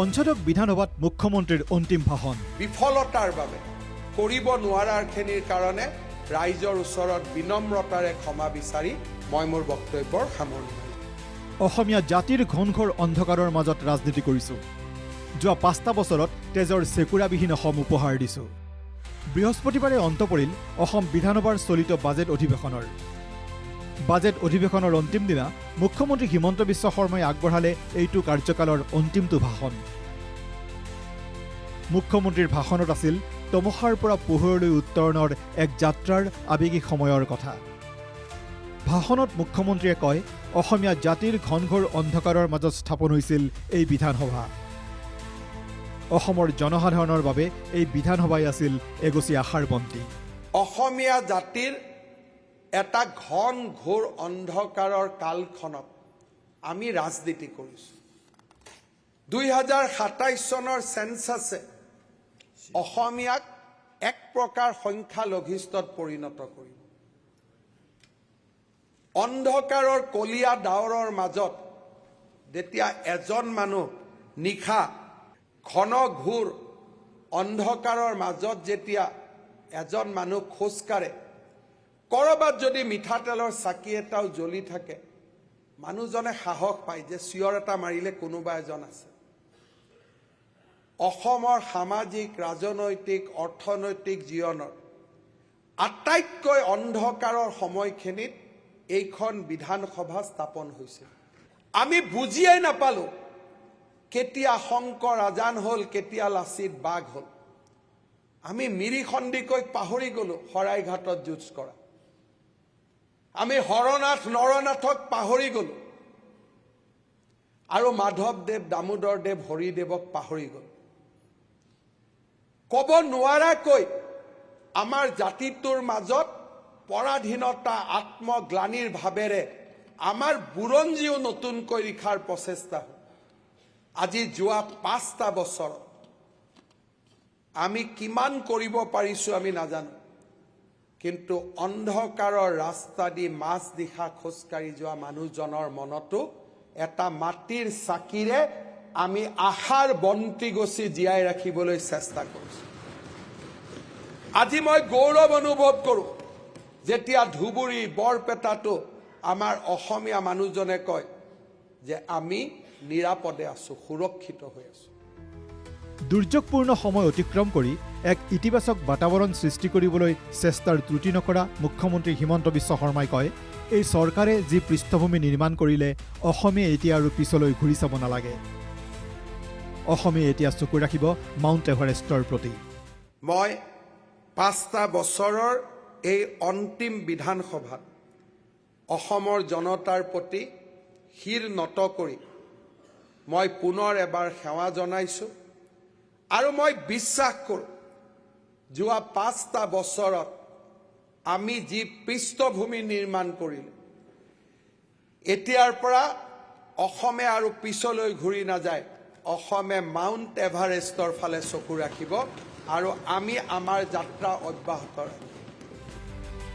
পঞ্চদশ বিধানসভাত মুখ্যমন্ত্ৰীৰ অন্তিম ভাষণ। বিফলতাৰ বাবে কৰিব নোৱাৰাৰখিনিৰ কাৰণে ৰাইজৰ ওচৰত বিনম্ৰতাৰে ক্ষমা বিচাৰি মই মোৰ বক্তব্যৰ সামৰণি মাৰিছোঁ। অসমীয়া জাতিৰ ঘনঘোৰ অন্ধকাৰৰ মাজত ৰাজনীতি কৰিছোঁ। যোৱা 5টা বছৰত তেজৰ চেকুৰাবিহীন অসম উপহাৰ দিছোঁ। বৃহস্পতিবাৰে অন্ত পৰিল অসম বিধানসভাৰ চলিত বাজেট অধিৱেশনৰ। বাজেট অধিৱেশনৰ অন্তিম দিনা মুখ্যমন্ত্ৰী হিমন্ত বিশ্ব শৰ্মাই আগবঢ়ালে এইটো কাৰ্যকালৰ অন্তিমটো ভাষণ। মুখ্যমন্ত্ৰীৰ ভাষণত আছিল তমসাৰ পৰা পোহৰলৈ উত্তৰণৰ এক যাত্ৰাৰ আৱেগিক সময়ৰ কথা। ভাষণত মুখ্যমন্ত্ৰীয়ে কয়, অসমীয়া জাতিৰ ঘনঘোৰ অন্ধকাৰৰ মাজত স্থাপন হৈছিল এই বিধানসভা। অসমৰ জনসাধাৰণৰ বাবে এই বিধানসভাই আছিল এগছি আশাৰ বন্তি। অসমীয়া জাতিৰ এটা ঘন ঘোৰ অন্ধকাৰৰ কালখনত আমি ৰাজনীতি কৰিছোঁ। 2027 চনৰ চেন্সাছে অসমীয়াক এক প্ৰকাৰ সংখ্যালঘিষ্টত পৰিণত কৰিব। অন্ধকাৰৰ কলীয়া ডাৱৰৰ মাজত যেতিয়া এজন মানুহ নিশা ঘন ঘোৰ অন্ধকাৰৰ মাজত যেতিয়া এজন মানুহ খোজকাঢ়ে, কৰবাত যদি মিঠাতেলৰ চাকি এটাও জ্বলি থাকে, মানুহজনে সাহস পায় যে চিঞৰ এটা মাৰিলে কোনোবা এজন আছে। অসমৰ সামাজিক, ৰাজনৈতিক, অৰ্থনৈতিক জীৱনৰ আটাইতকৈ অন্ধকাৰৰ সময়খিনিত এইখন বিধানসভা স্থাপন হৈছিল। আমি বুজিয়েই নাপালো কেতিয়া শংকৰ আজান হ'ল, কেতিয়া লাচিত বাঘ হ'ল। আমি মিৰি সন্দিকৈ পাহৰি গলো শৰাইঘাটত যুঁজ কৰা। আমি হৰনাথ নৰনাথক পাহৰি গলো আৰু মাধৱদেৱ, দামোদৰদেৱ, হৰিদেৱক পাহৰি গলো। ক'ব নোৱাৰাকৈ আমাৰ জাতিটোৰ মাজত পৰাধীনতা, আত্মগ্লানিৰ ভাৱেৰে আমাৰ বুৰঞ্জীও নতুনকৈ লিখাৰ প্ৰচেষ্টা হ'ল। আজি যোৱা 5টা বছৰত আমি কিমান কৰিব পাৰিছোঁ আমি নাজানো, কিন্তু অন্ধকাৰৰ ৰাস্তা দি মাজ দিশা খোজকাঢ়ি যোৱা মানুহজনৰ মনতো এটা মাটিৰ চাকিৰে আমি আশাৰ বন্তি গছি জীয়াই ৰাখিবলৈ চেষ্টা কৰিছোঁ। আজি মই গৌৰৱ অনুভৱ কৰোঁ যেতিয়া ধুবুৰী, বৰপেটাতো আমাৰ অসমীয়া মানুহজনে কয় যে আমি নিৰাপদে আছোঁ, সুৰক্ষিত হৈ আছোঁ। দুৰ্যোগপূৰ্ণ সময় অতিক্ৰম কৰি এক ইতিবাচক বাতাবৰণ সৃষ্টি কৰিবলৈ চেষ্টাৰ ত্ৰুটি নকৰা মুখ্যমন্ত্ৰী হিমন্ত বিশ্ব শৰ্মাই কয়, এই চৰকাৰে যি পৃষ্ঠভূমি নিৰ্মাণ কৰিলে অসমে এতিয়া আৰু পিছলৈ ঘূৰি চাব নালাগে। অসমে এতিয়া চকু ৰাখিব মাউণ্ট এভাৰেষ্টৰ প্ৰতি। মই 5টা বছৰৰ এই অন্তিম বিধানসভাত অসমৰ জনতাৰ প্ৰতি শিৰ নত কৰি মই পুনৰ এবাৰ সেৱা জনাইছোঁ আৰু মই বিশ্বাস কৰোঁ যোৱা 5টা বছৰত আমি যি পৃষ্ঠভূমি নিৰ্মাণ কৰিলোঁ, এতিয়াৰ পৰা অসমে আৰু পিছলৈ ঘূৰি নাযায়। অসমে মাউণ্ট এভাৰেষ্টৰ ফালে চকু ৰাখিব আৰু আমি আমাৰ যাত্ৰা অব্যাহত ৰাখিম।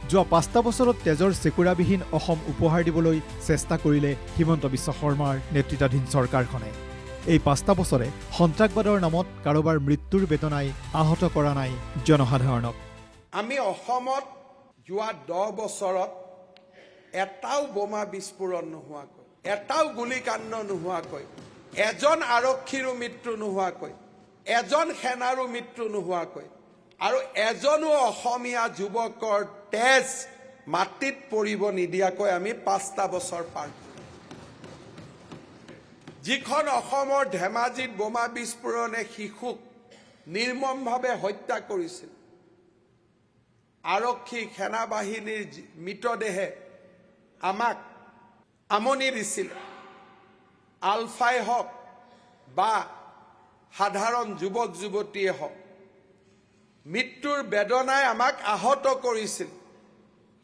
যোৱা 5টা বছৰত তেজৰ চেকুৰাবিহীন অসম উপহাৰ দিবলৈ চেষ্টা কৰিলে হিমন্ত বিশ্ব শৰ্মাৰ নেতৃত্বাধীন চৰকাৰখনে। এই 5টা বছৰে সন্ত্ৰাসবাদৰ নামত কাৰোবাৰ মৃত্যুৰ বেদনাই আহত কৰা নাই জনসাধাৰণক। আমি অসমত যোৱা 10 বছৰত এটাও বোমা বিস্ফোৰণ নোহোৱাকৈ, এটাও গুলীকাণ্ড নোহোৱাকৈ, এজন আৰক্ষীৰো মৃত্যু নোহোৱাকৈ, এজন সেনাৰো মৃত্যু নোহোৱাকৈ আৰু এজনো অসমীয়া যুৱকৰ তেজ মাটিত পৰিব নিদিয়াকৈ আমি 5টা বছৰ পাৰ কৰিলোঁ। যিখন অসমৰ ধেমাজিত বোমা বিস্ফোৰণে শিশুক নিৰ্মমভাৱে হত্যা কৰিছিল, আৰক্ষী, সেনাবাহিনীৰ মৃতদেহে আমাক আমনি দিছিল, আলফাই হওক বা সাধাৰণ যুৱক যুৱতীয়ে হওক, মৃত্যুৰ বেদনাই আমাক আহত কৰিছিল।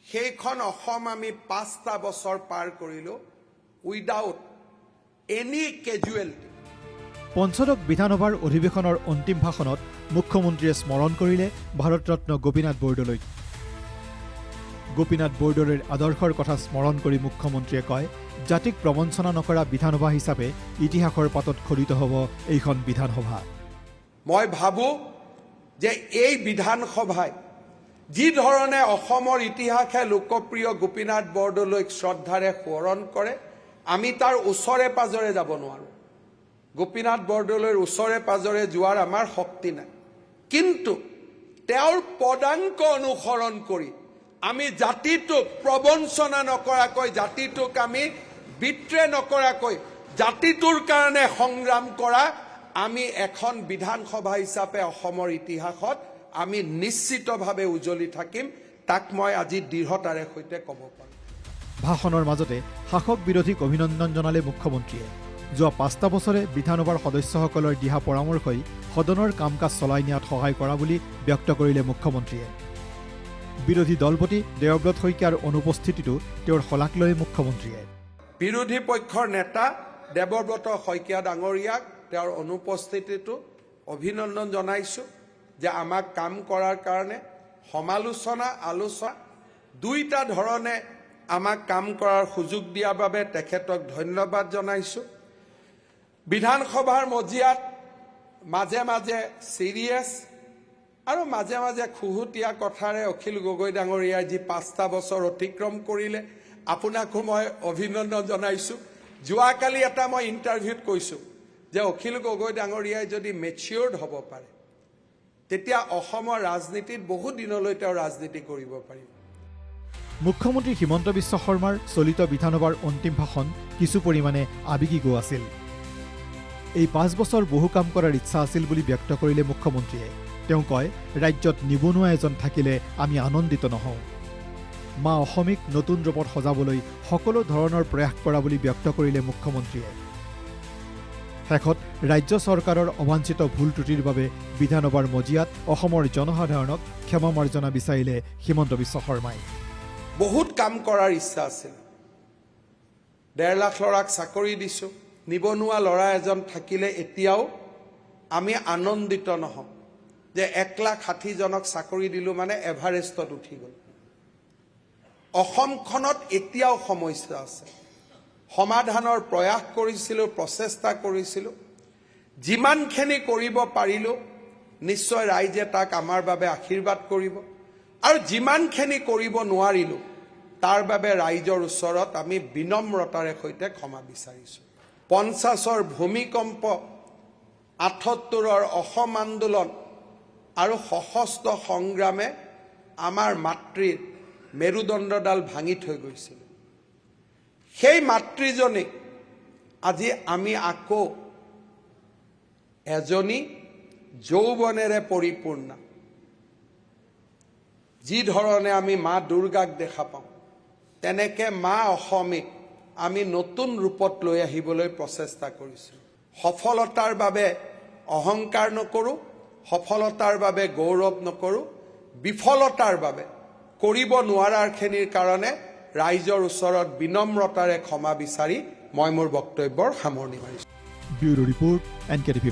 সেইখন অসম আমি 5টা বছৰ পাৰ কৰিলোঁ উইদাউট এনি কেজুৱেলিটি। পঞ্চদশ বিধানসভাৰ অধিৱেশনৰ অন্তিম ভাষণত মুখ্যমন্ত্ৰীয়ে স্মৰণ কৰিলে ভাৰতৰত্ন গোপীনাথ বৰদলৈক। গোপীনাথ বৰদলৈৰ আদৰ্শৰ কথা স্মৰণ কৰি মুখ্যমন্ত্ৰীয়ে কয়, জাতিক প্ৰবঞ্চনা নকৰা বিধানসভা হিচাপে ইতিহাসৰ পাতত খোদিত হ'ব এইখন বিধানসভা। মই ভাবোঁ যে এই বিধানসভাই যি ধৰণে অসমৰ ইতিহাসে লোকপ্ৰিয় গোপীনাথ বৰদলৈক শ্ৰদ্ধাৰে সোঁৱৰণ কৰে, আমি তাৰ ওচৰে পাজৰে যাব নোৱাৰোঁ। গোপীনাথ বৰদলৈৰ ওচৰে পাজৰে যোৱাৰ আমাৰ শক্তি নাই, কিন্তু তেওঁৰ পদাংক অনুসৰণ কৰি আমি জাতিটোক প্ৰবঞ্চনা নকৰাকৈ, জাতিটোক আমি বিত্ৰে নকৰাকৈ, জাতিটোৰ কাৰণে সংগ্ৰাম কৰা আমি এখন বিধানসভা হিচাপে অসমৰ ইতিহাসত আমি নিশ্চিতভাৱে উজ্বলি থাকিম। তাক মই আজি দৃঢ়তাৰে সৈতে ক'ব পাৰোঁ। ভাষণৰ মাজতে শাসক বিৰোধীক অভিনন্দন জনালে মুখ্যমন্ত্ৰীয়ে। যোৱা 5টা বছৰে বিধানসভাৰ সদস্যসকলৰ দিহা পৰামৰ্শই সদনৰ কাম কাজ চলাই নিয়াত সহায় কৰা বুলি ব্যক্ত কৰিলে মুখ্যমন্ত্ৰীয়ে। বিৰোধী দলপতি দেৱব্ৰত শইকীয়াৰ অনুপস্থিতিটো তেওঁৰ শলাগ লয় মুখ্যমন্ত্ৰীয়ে। বিৰোধী পক্ষৰ নেতা দেৱব্ৰত শইকীয়া ডাঙৰীয়াক তেওঁৰ অনুপস্থিতিটো অভিনন্দন জনাইছোঁ যে আমাক কাম কৰাৰ কাৰণে সমালোচনা আলোচনা দুইটা ধৰণে আমাক কাম কৰাৰ সুযোগ দিয়াৰ বাবে তেখেতক ধন্যবাদ জনাইছোঁ। বিধানসভাৰ মজিয়াত মাজে মাজে চিৰিয়াছ আৰু মাজে মাজে খুহুতীয়া কথাৰে অখিল গগৈ ডাঙৰীয়াই যি 5টা বছৰ অতিক্ৰম কৰিলে, আপোনাকো মই অভিনন্দন জনাইছোঁ। যোৱাকালি এটা মই ইণ্টাৰভিউত কৈছোঁ যে অখিল গগৈ ডাঙৰীয়াই যদি মেচিয়ৰ্ড হ'ব পাৰে, তেতিয়া অসমৰ ৰাজনীতিত বহু দিনলৈ তেওঁ ৰাজনীতি কৰিব পাৰিব। মুখ্যমন্ত্ৰী হিমন্ত বিশ্ব শৰ্মাৰ চলিত বিধানসভাৰ অন্তিম ভাষণ কিছু পৰিমাণে আৱেগিকো আছিল। এই 5 বছৰ বহু কাম কৰাৰ ইচ্ছা আছিল বুলি ব্যক্ত কৰিলে মুখ্যমন্ত্ৰীয়ে। তেওঁ কয়, ৰাজ্যত নিবনুৱা এজন থাকিলে আমি আনন্দিত নহওঁ। মা অসমীক নতুন ৰূপত সজাবলৈ সকলো ধৰণৰ প্ৰয়াস কৰা বুলি ব্যক্ত কৰিলে মুখ্যমন্ত্ৰীয়ে। শেষত ৰাজ্য চৰকাৰৰ অবাঞ্ছিত ভুল ত্ৰুটিৰ বাবে বিধানসভাৰ মজিয়াত অসমৰ জনসাধাৰণক ক্ষমা মাৰ্জনা বিচাৰিলে হিমন্ত বিশ্ব শৰ্মাই। বহুত কাম কৰাৰ ইচ্ছা আছিল। 1.5 লাখ ল'ৰাক চাকৰি দিছোঁ। নিবনুৱা ল'ৰা এজন থাকিলে এতিয়াও আমি আনন্দিত নহওঁ যে 1,60,000জনক চাকৰি দিলোঁ মানে এভাৰেষ্টত উঠি গ'ল। অসমখনত এতিয়াও সমস্যা আছে। সমাধানৰ প্ৰয়াস কৰিছিলোঁ, প্ৰচেষ্টা কৰিছিলোঁ। যিমানখিনি কৰিব পাৰিলোঁ, নিশ্চয় ৰাইজে তাক আমাৰ বাবে আশীৰ্বাদ কৰিব। আৰু যিমানখিনি কৰিব নোৱাৰিলোঁ, তাৰ বাবে ৰাইজৰ ওচৰত আমি বিনম্ৰতাৰে সৈতে ক্ষমা বিচাৰিছোঁ। 50ৰ ভূমিকম্প, 78ৰ অসম আন্দোলন আৰু সশস্ত্ৰ সংগ্ৰামে আমাৰ মাতৃৰ মেৰুদণ্ডডাল ভাঙি থৈ গৈছিল। সেই মাতৃজনীক আজি আমি আকৌ এজনী যৌৱনেৰে পৰিপূৰ্ণ, যি ধৰণে আমি মা দুৰ্গাক দেখা পাওঁ, তেনেকৈ মা অসমীক আমি নতুন ৰূপত লৈ আহিবলৈ প্ৰচেষ্টা কৰিছোঁ। সফলতাৰ বাবে অহংকাৰ নকৰোঁ, সফলতাৰ বাবে গৌৰৱ নকৰোঁ, বিফলতাৰ বাবে কৰিব নোৱাৰাৰখিনিৰ কাৰণে ৰাইজৰ ওচৰত বিনম্ৰতাৰে ক্ষমা বিচাৰি মই মোৰ বক্তব্যৰ সামৰণি মাৰিছোঁ। Bureau report NKTV+।